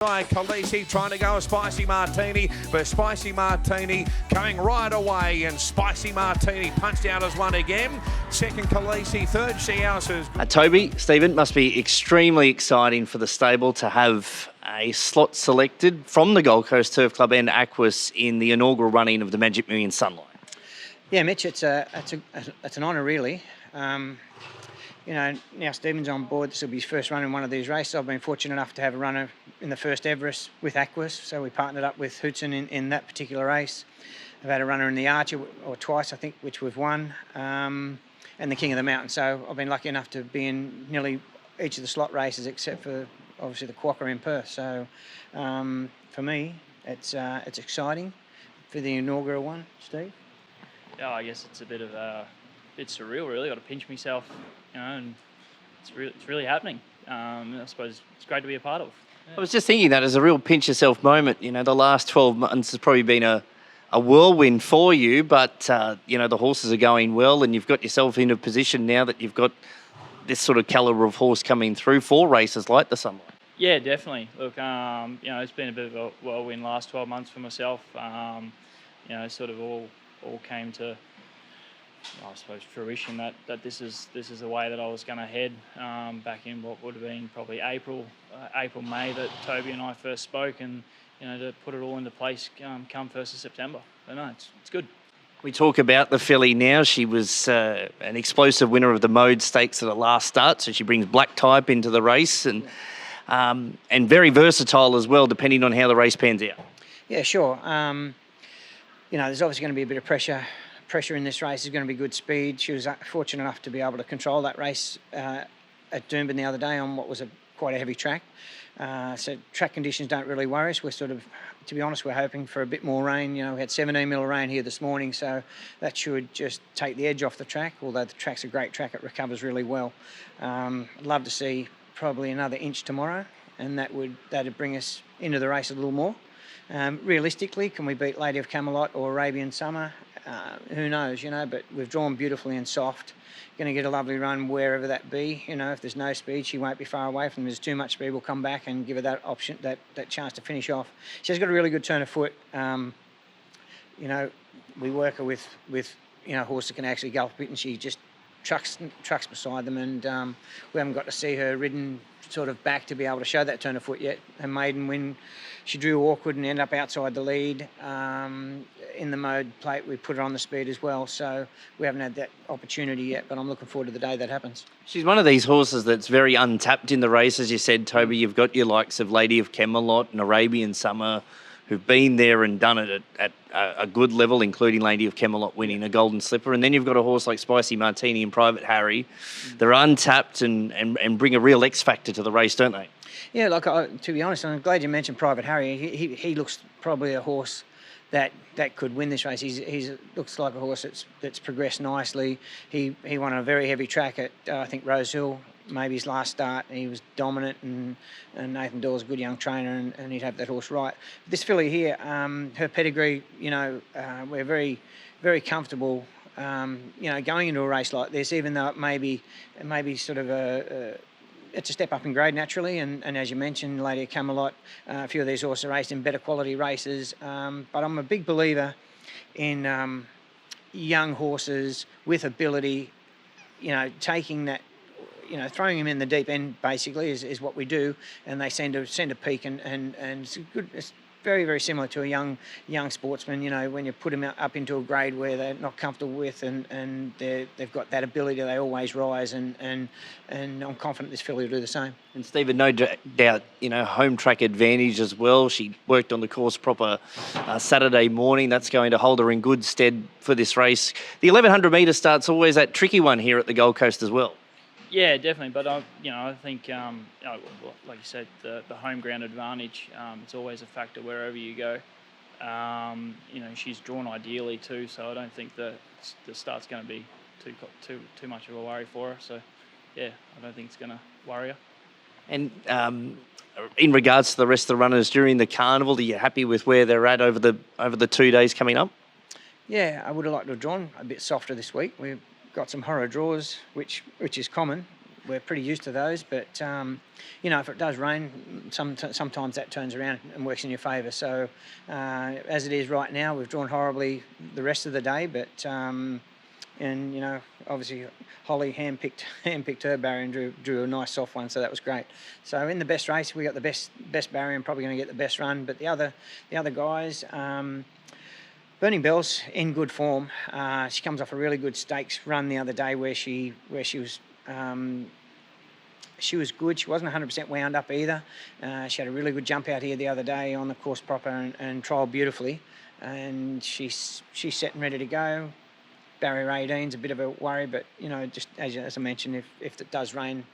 Khaleesi trying to go a Spicy Martini, but Spicy Martini coming right away, and Spicy Martini punched out as one again. Second Khaleesi, third She Houses. Toby, Stephen, must be extremely exciting for the stable to have a slot selected from the Gold Coast Turf Club and Aquis in the inaugural running of the Magic Million Sunlight. Yeah, Mitch, it's an honour really. Now Stephen's on board. This will be his first run in one of these races. I've been fortunate enough to have a runner in the first Everest with Aquis, so we partnered up with Hootson in that particular race. I've had a runner in the Archer or twice, I think, which we've won, and the King of the Mountain. So I've been lucky enough to be in nearly each of the slot races except for obviously the Quokka in Perth. So for me, it's exciting for the inaugural one, Steve. Yeah, I guess it's a bit surreal, really. Got to pinch myself, and it's really happening. I suppose it's great to be a part of. Yeah. I was just thinking that as a real pinch yourself moment. The last 12 months has probably been a whirlwind for you, but the horses are going well, and you've got yourself in a position now that you've got this sort of calibre of horse coming through for races like the Sunlight. Yeah, definitely. Look, it's been a bit of a whirlwind last 12 months for myself. Sort of all came to, I suppose, fruition that this is the way that I was going to head back in what would have been probably April, May that Toby and I first spoke, and to put it all into place come 1st of September. But no, it's good. We talk about the filly now. She was an explosive winner of the Mode Stakes at the last start, so she brings black type into the race and very versatile as well, depending on how the race pans out. Yeah, sure. There's obviously going to be a bit of pressure in this race. There's going to be good speed. She was fortunate enough to be able to control that race at Doomben the other day on what was quite a heavy track. So track conditions don't really worry us. We're sort of, to be honest, we're hoping for a bit more rain. We had 17 mil of rain here this morning, so that should just take the edge off the track. Although the track's a great track, it recovers really well. I'd love to see probably another inch tomorrow, and that'd bring us into the race a little more. Realistically, can we beat Lady of Camelot or Arabian Summer? Who knows, but we've drawn beautifully and soft. Going to get a lovely run wherever that be. If there's no speed, she won't be far away from them. There's too much speed, we'll come back and give her that option, that chance to finish off. She's got a really good turn of foot. We work her with horse that can actually gallop a bit, and she just trucks beside them, and we haven't got to see her ridden sort of back to be able to show that turn of foot yet. Her maiden win, she drew awkward and ended up outside the lead. In the Mode plate, we put her on the speed as well, so we haven't had that opportunity yet, but I'm looking forward to the day that happens. She's one of these horses that's very untapped in the race. As you said, Toby, you've got your likes of Lady of Camelot and Arabian Summer who've been there and done it at a good level, including Lady of Camelot winning a Golden Slipper. And then you've got a horse like Spicy Martini and Private Harry. They're untapped and bring a real X factor to the race, don't they? Yeah, to be honest, I'm glad you mentioned Private Harry. He looks probably a horse that could win this race. He looks like a horse that's progressed nicely. He won a very heavy track at I think Rose Hill, maybe his last start. He was dominant, and Nathan Doyle's a good young trainer, and he'd have that horse right. This filly here, her pedigree, we're very, very comfortable. Going into a race like this, even though it may be sort of it's a step up in grade naturally, and as you mentioned, Lady of Camelot, a few of these horses are raced in better quality races. But I'm a big believer in young horses with ability, taking that, throwing them in the deep end basically is what we do, and they send a peak, and it's good. It's very, very similar to a young sportsman. When you put them up into a grade where they're not comfortable with, and they've got that ability, they always rise, and I'm confident this filly will do the same. And Stephen, no doubt, home track advantage as well. She worked on the course proper Saturday morning. That's going to hold her in good stead for this race. The 1100 metre start's always that tricky one here at the Gold Coast as well. Yeah, definitely. But I think, like you said, the home ground advantage. It's always a factor wherever you go. She's drawn ideally too, so I don't think the start's going to be too much of a worry for her. So, yeah, I don't think it's going to worry her. And in regards to the rest of the runners during the carnival, are you happy with where they're at over the 2 days coming up? Yeah, I would have liked to have drawn a bit softer this week. We've got some horror draws, which is common. we're pretty used to those. But if it does rain, sometimes that turns around and works in your favour. So as it is right now, we've drawn horribly the rest of the day, but. Obviously Holly handpicked her barrier and drew a nice soft one, so that was great. So in the best race, we got the best barrier and probably going to get the best run. But the other guys, Burning Bell's in good form. She comes off a really good stakes run the other day where she was good. She wasn't 100% wound up either. She had a really good jump out here the other day on the course proper and trialled beautifully. And she's set and ready to go. Barrier 18's a bit of a worry, but just as I mentioned, if it does rain,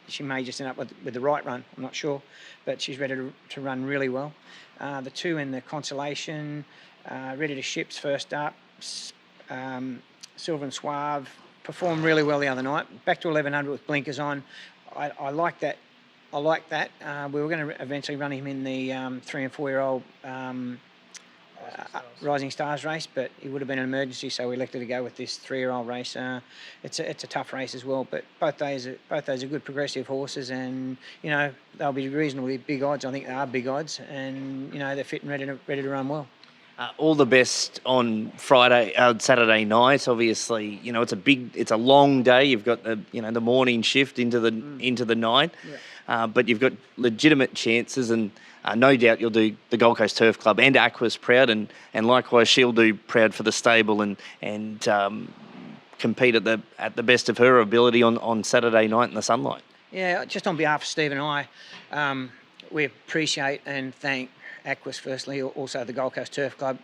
she may just end up with the right run. I'm not sure, but she's ready to run really well. The two in the Consolation, ready to ships first up. Silver and Suave performed really well the other night. Back to 1100 with blinkers on. I like that. We were going to eventually run him in the 3 and 4 year old. Rising Stars race, but it would have been an emergency, so we elected to go with this 3-year-old race. It's a tough race as well, but both those are good progressive horses, and they'll be reasonably big odds. I think they are big odds, and they're fit and ready to run well. All the best on Saturday night. Obviously, it's a long day. You've got the morning shift into the night, but you've got legitimate chances, and no doubt you'll do the Gold Coast Turf Club and Aquas proud, and likewise she'll do proud for the stable and compete at the best of her ability on Saturday night in the sunlight. Yeah, just on behalf of Steve and I, we appreciate and thank Aquas firstly, also the Gold Coast Turf Club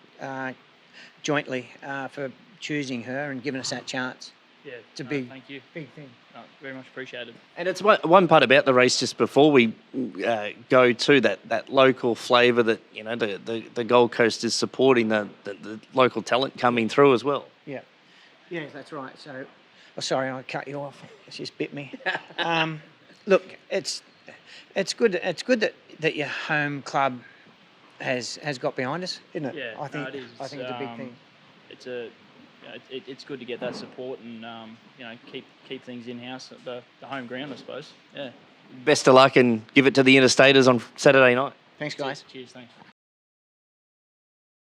jointly for choosing her and giving us that chance. Yeah, it's a thank you. Big thing. No, very much appreciated. And it's one part about the race just before we go to that local flavour that the Gold Coast is supporting the local talent coming through as well. Yeah, that's right. So, sorry, I cut you off. It's just bit me. Look, it's good. It's good that your home club has got behind us, isn't it? Yeah, I think it is. I think it's a big thing. It's good to get that support and keep things in house at the home ground, I suppose. Yeah. Best of luck and give it to the Interstaters on Saturday night. Thanks, guys. Cheers. Thanks.